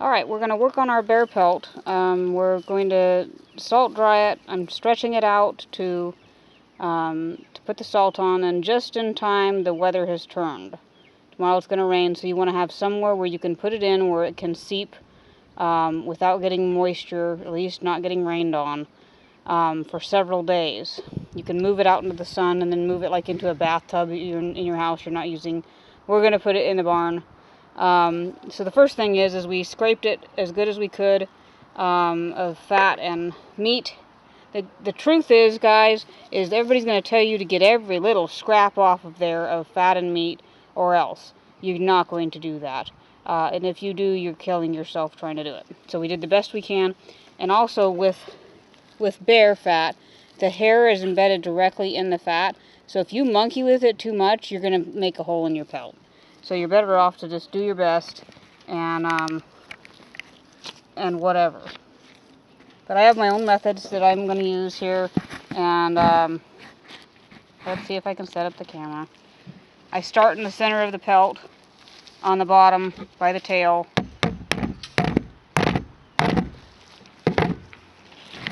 Alright, we're going to work on our bear pelt. We're going to salt dry it. I'm stretching it out to put the salt on, and just in time the weather has turned. Tomorrow it's going to rain, so you want to have somewhere where you can put it in where it can seep without getting moisture, at least not getting rained on, for several days. You can move it out into the sun and then move it like into a bathtub in your house you're not using. We're going to put it in the barn. So the first thing is we scraped it as good as we could of fat and meat. The truth is, guys, is everybody's going to tell you to get every little scrap off of there of fat and meat, or else you're not going to do that. And if you do, you're killing yourself trying to do it. So we did the best we can. And also with bear fat, the hair is embedded directly in the fat. So if you monkey with it too much, you're going to make a hole in your pelt. So you're better off to just do your best and whatever. But I have my own methods that I'm going to use here, and let's see if I can set up the camera. I start in the center of the pelt, on the bottom, by the tail.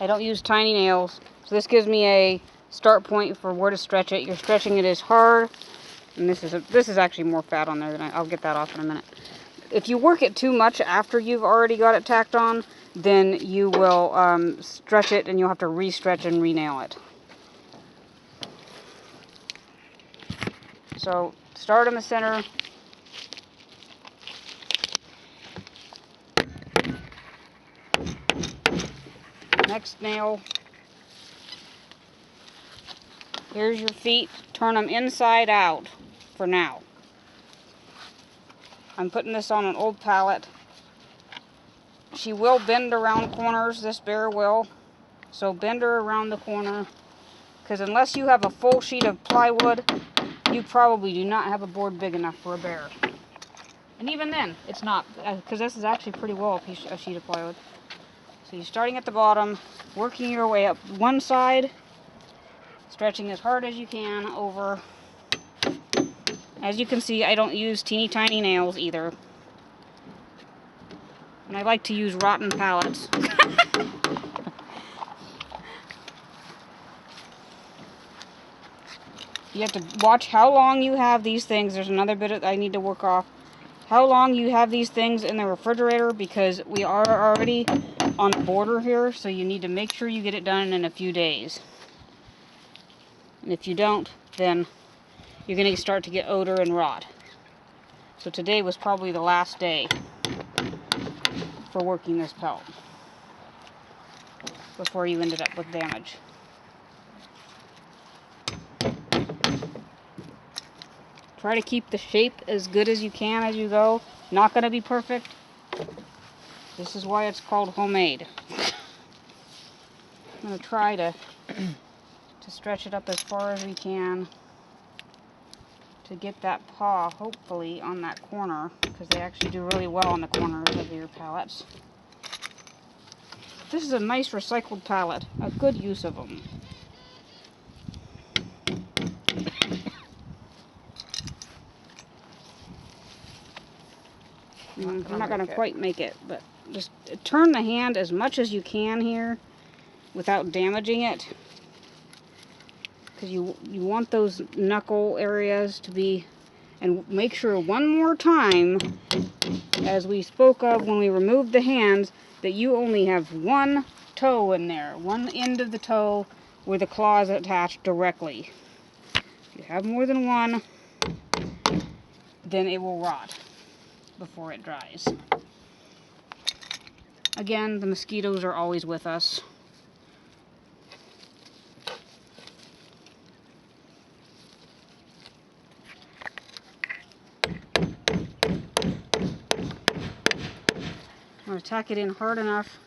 I don't use tiny nails, so this gives me a start point for where to stretch it. You're stretching it as hard, and this is actually more fat on there than I'll get that off in a minute. If you work it too much after you've already got it tacked on, then you will stretch it and you'll have to re-stretch and re-nail it. So start in the center. Next nail. Here's your feet. Turn them inside out for now. I'm putting this on an old pallet. She will bend around corners, this bear will. So bend her around the corner, because unless you have a full sheet of plywood, you probably do not have a board big enough for a bear. And even then, it's not, because this is actually pretty well a sheet of plywood. So you're starting at the bottom, working your way up one side, stretching as hard as you can over. As you can see, I don't use teeny tiny nails either. And I like to use rotten pallets. You have to watch how long you have these things. There's another bit I need to work off. How long you have these things in the refrigerator, because we are already on the border here, so you need to make sure you get it done in a few days. And if you don't, then you're going to start to get odor and rot. So today was probably the last day for working this pelt before you ended up with damage. Try to keep the shape as good as you can as you go. Not going to be perfect. This is why it's called homemade. I'm going to try to stretch it up as far as we can to get that paw, hopefully, on that corner, because they actually do really well on the corners of your pallets. This is a nice recycled pallet. A good use of them. I'm not going to quite make it, but just turn the hand as much as you can here without damaging it, because you want those knuckle areas to be, and make sure one more time, as we spoke of when we removed the hands, that you only have one toe in there, one end of the toe where the claw is attached directly. If you have more than one, then it will rot before it dries. Again, the mosquitoes are always with us. I'm going to tack it in hard enough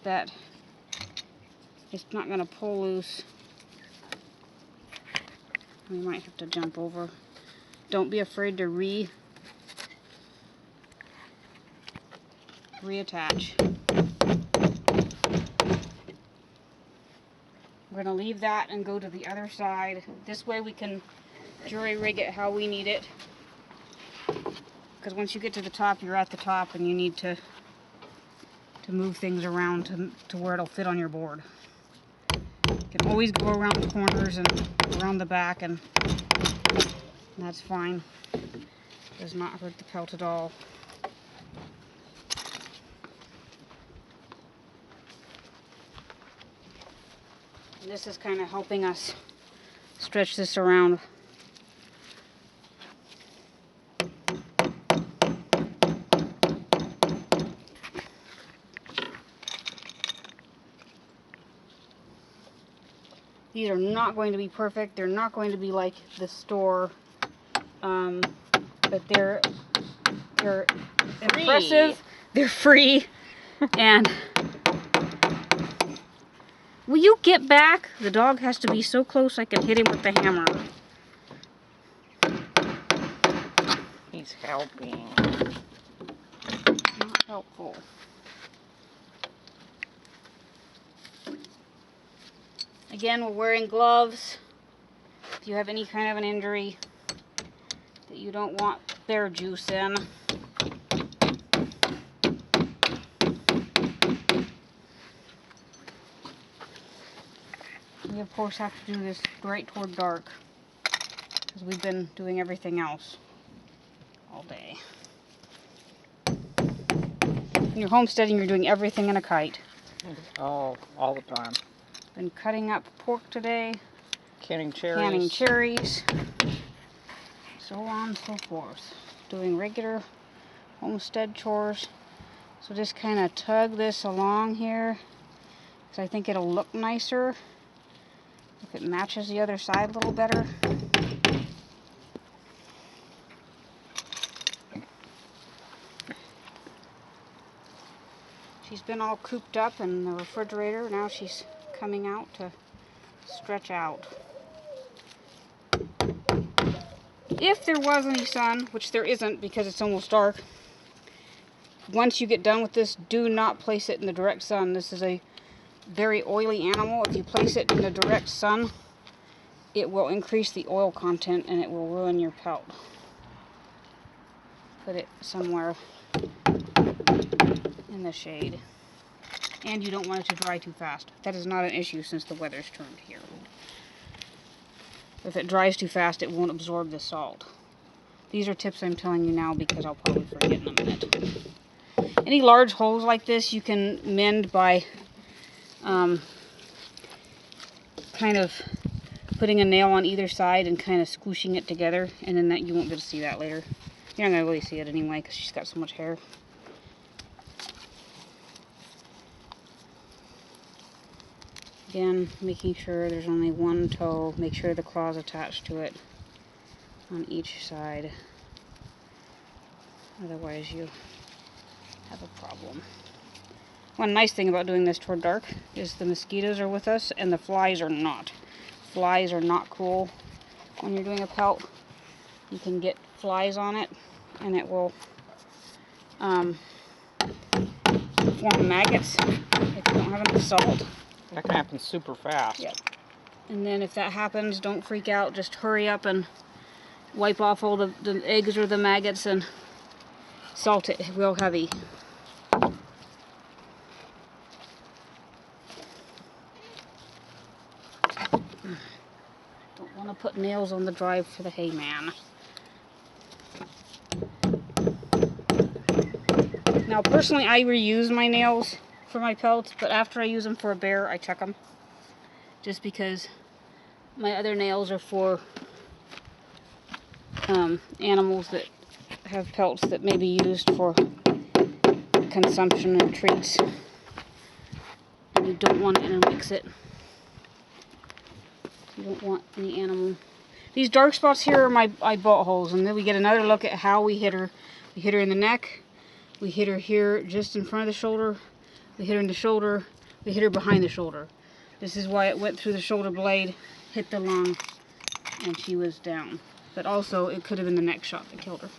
that it's not going to pull loose. We might have to jump over. Don't be afraid to reattach. We're going to leave that and go to the other side. This way we can jury rig it how we need it. because once you get to the top, you're at the top, and you need to move things around to where it'll fit on your board. You can always go around the corners and around the back, and that's fine. Does not hurt the pelt at all. And this is kind of helping us stretch this around. These are not going to be perfect. They're not going to be like the store, but they're impressive. They're free, and will you get back? The dog has to be so close I can hit him with the hammer. He's helping. Not helpful. Again, we're wearing gloves. If you have any kind of an injury that you don't want bear juice in. We of course have to do this right toward dark, because we've been doing everything else all day. When you're homesteading, you're doing everything in a kite. Oh, all the time. Been cutting up pork today, Canning cherries. canning cherries, so on and so forth. Doing regular homestead chores. So just kind of tug this along here, because I think it'll look nicer if it matches the other side a little better. She's been all cooped up in the refrigerator. Now she's coming out to stretch out. If there was any sun, which there isn't because it's almost dark, once you get done with this, do not place it in the direct sun. This is a very oily animal. If you place it in the direct sun, it will increase the oil content and it will ruin your pelt. Put it somewhere in the shade. And you don't want it to dry too fast. That is not an issue since the weather's turned here. If it dries too fast, it won't absorb the salt. These are tips I'm telling you now because I'll probably forget in a minute. Any large holes like this you can mend by kind of putting a nail on either side and kind of squooshing it together, and then that you won't be able to see that later. You're not going to really see it anyway because she's got so much hair. Again, making sure there's only one toe. Make sure the claw's attached to it on each side. Otherwise you have a problem. One nice thing about doing this toward dark is the mosquitoes are with us and the flies are not. Flies are not cool when you're doing a pelt. You can get flies on it and it will form maggots if you don't have enough salt. That can happen super fast. Yep. And then if that happens, don't freak out. Just hurry up and wipe off all the eggs or the maggots and salt it real heavy. Don't want to put nails on the drive for the hay man. Now personally, I reuse my nails for my pelts, but after I use them for a bear, I check them. Just because my other nails are for animals that have pelts that may be used for consumption and treats. And you don't want to intermix it. You don't want any animal. These dark spots here are my bolt holes, and then we get another look at how we hit her. We hit her in the neck. We hit her here just in front of the shoulder. We hit her in the shoulder. We hit her behind the shoulder. This is why it went through the shoulder blade, hit the lung, and she was down. But also, it could have been the neck shot that killed her.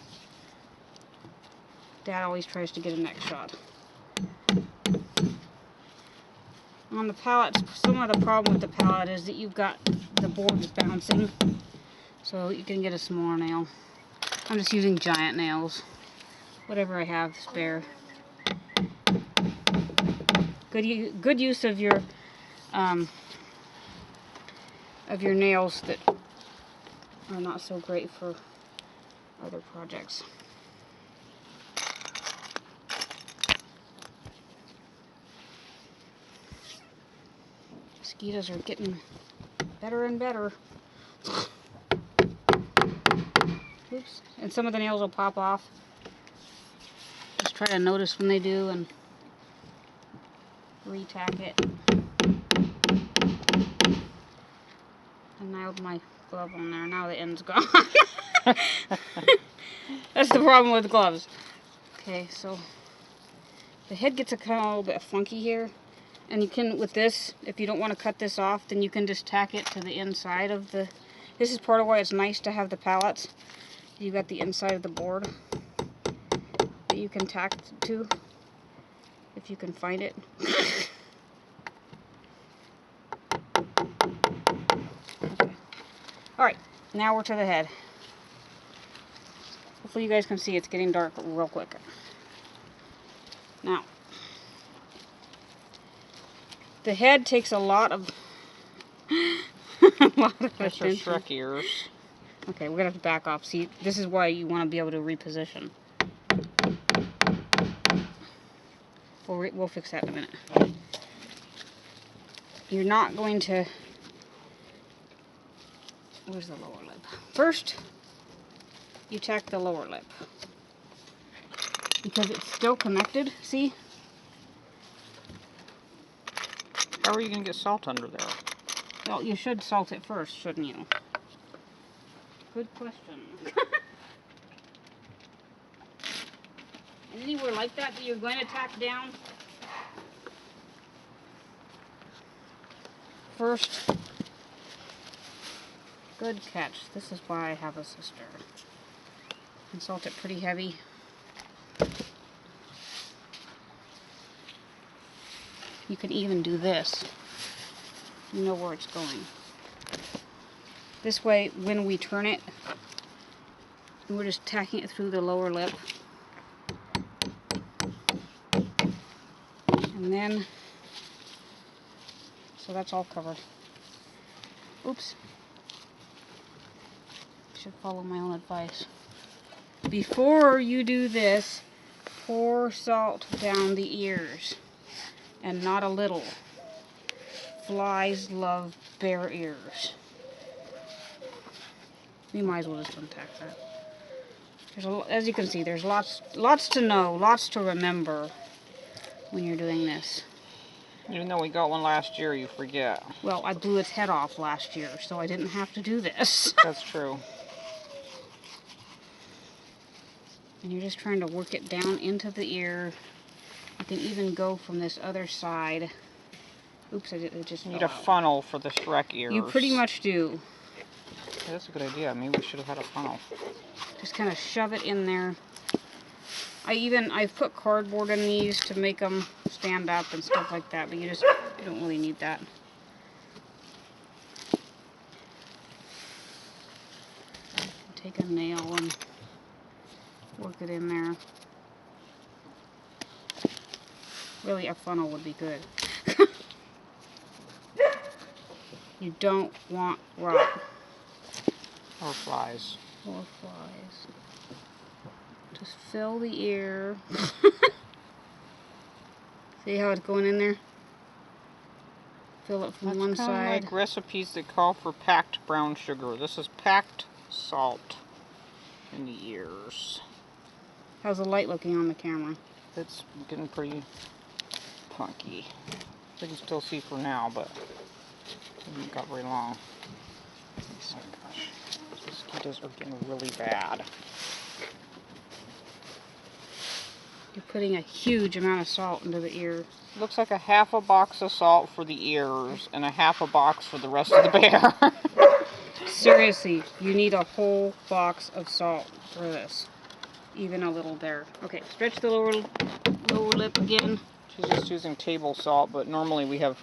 Dad always tries to get a neck shot. On the pallets, some of the problem with the pallet is that you've got the boards bouncing. So you can get a smaller nail. I'm just using giant nails. whatever I have spare. Good use of your nails that are not so great for other projects. Mosquitoes are getting better and better. Oops. And some of the nails will pop off. Just try to notice when they do and re-tack it. I nailed my glove on there. Now the end's gone. That's the problem with gloves. Okay, so the head gets a little bit funky here. And you can, with this, if you don't want to cut this off, then you can just tack it to the inside of the... This is part of why it's nice to have the pallets. You got the inside of the board that you can tack to, if you can find it. Okay. Alright, now we're to the head. Hopefully you guys can see it's getting dark real quick. Now, the head takes a lot of That's her Shrek ears. Okay, we're gonna have to back off. See, this is why you want to be able to reposition. We'll fix that in a minute. You're not going to... Where's the lower lip? First, you tack the lower lip. Because it's still connected, see? How are you going to get salt under there? Well, you should salt it first, shouldn't you? Good question. And anywhere like that you're going to tack down, first, good catch. This is why I have a sister. And salt it pretty heavy. You can even do this. You know where it's going. This way, when we turn it, we're just tacking it through the lower lip. And then, so that's all covered. Oops. Should follow my own advice. Before you do this, pour salt down the ears. And not a little. Flies love bare ears. You might as well just untack that. There's as you can see, there's lots to know, lots to remember when you're doing this. Even though we got one last year, you forget. Well, I blew its head off last year, so I didn't have to do this. That's true. And you're just trying to work it down into the ear. You can even go from this other side. Oops, it just You need a funnel for the Shrek ears. You pretty much do. Yeah, that's a good idea. Maybe we should have had a funnel. Just kind of shove it in there. I've put cardboard in these to make them stand up and stuff like that, but you don't really need that. Take a nail and work it in there. Really, a funnel would be good. You don't want rot. Or flies. Or flies. Just fill the ear. See how it's going in there? Fill it from That's one kind of side. like recipes that call for packed brown sugar. This is packed salt in the ears. How's the light looking on the camera? It's getting pretty punky. You can still see for now, but it hasn't got very long. Oh gosh, these mosquitoes are getting really bad. You're putting a huge amount of salt into the ear. Looks like a half a box of salt for the ears and a half a box for the rest of the bear. Seriously, you need a whole box of salt for this. Even a little there. Okay, stretch the lower lip again. She's just using table salt, but normally we have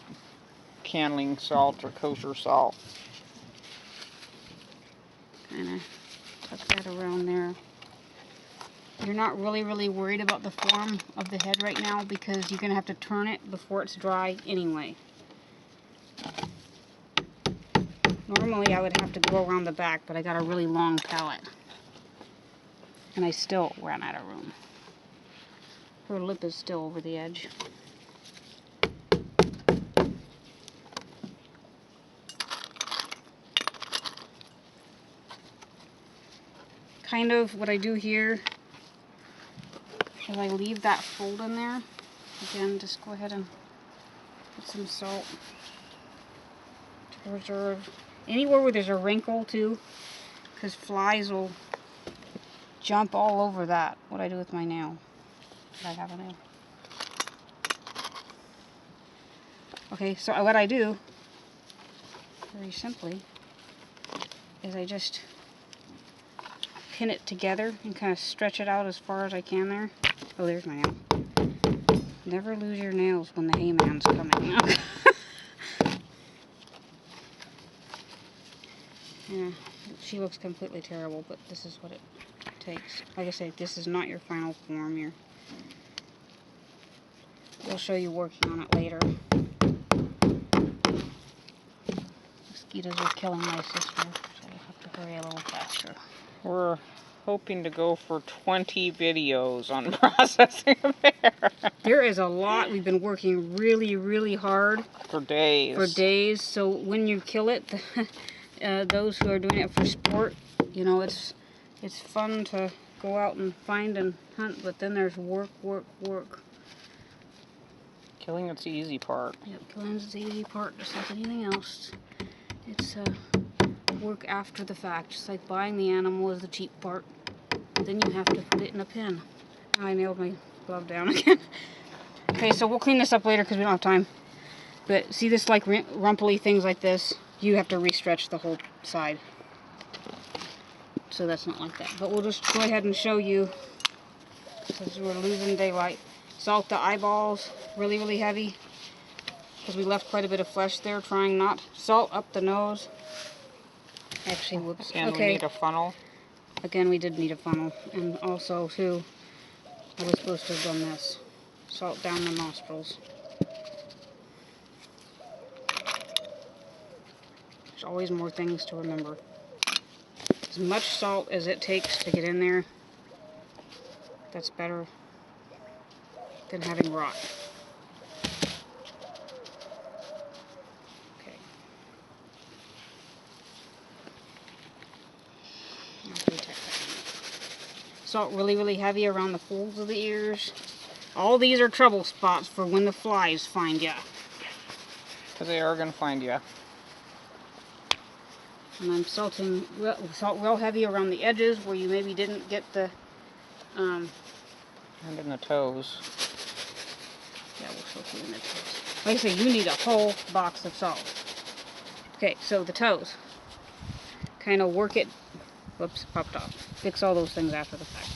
canning salt or kosher salt. Kind of tuck that around there. You're not really worried about the form of the head right now because you're going to have to turn it before it's dry anyway. Normally I would have to go around the back, but I got a really long palette. And I still ran out of room. Her lip is still over the edge. Kind of what I do here is I leave that fold in there. Again, just go ahead and put some salt to preserve. Anywhere where there's a wrinkle too, because flies will jump all over that. What I do with my nail. I have a nail. Okay, so what I do, very simply, is I just pin it together and kind of stretch it out as far as I can there. Oh, there's my nail. Never lose your nails when the hayman's coming. Yeah, she looks completely terrible, but this is what it takes. Like I say, this is not your final form. We'll show you working on it later. Mosquitoes are killing my sister, so I have to hurry a little faster. We're hoping to go for 20 videos on processing a bear. There is a lot. We've been working really hard. For days. So when you kill it, those who are doing it for sport, you know, it's fun to go out and find and hunt, but then there's work. Killing it's the easy part. Yep, killing's the easy part, just like anything else. It's work after the fact. Just like buying the animal is the cheap part. Then you have to put it in a pen. I nailed my glove down again. Okay, so we'll clean this up later because we don't have time. But see this like rumply things like this? You have to re-stretch the whole side. So that's not like that. But we'll just go ahead and show you, because we're losing daylight. Salt the eyeballs, really heavy, because we left quite a bit of flesh there, trying not. Salt up the nose. Actually, whoops. And okay. we need a funnel. Again, we did need a funnel. And also, too, I was supposed to have done this. Salt down the nostrils. There's always more things to remember. As much salt as it takes to get in there, that's better than having rot. Okay. Salt really heavy around the folds of the ears. All these are trouble spots for when the flies find ya. Because they are going to find you. And I'm salting salt real heavy around the edges where you maybe didn't get the And in the toes. Yeah, we'll show you in the toes. Like I say, you need a whole box of salt. Okay, so the toes. Kind of work it. Whoops, popped off. Fix all those things after the fact.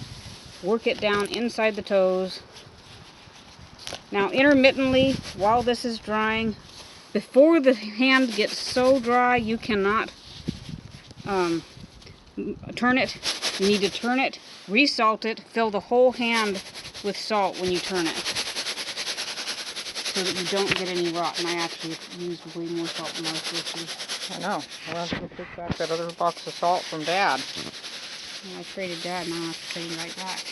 Work it down inside the toes. Now, intermittently, while this is drying, before the hand gets so dry, you cannot turn it. You need to turn it, re-salt it, fill the whole hand with salt when you turn it, so that you don't get any rot. And I actually used way more salt than I was supposed to. I know. We'll have to take back that other box of salt from Dad. Well, I traded Dad, and I have to trade him right back.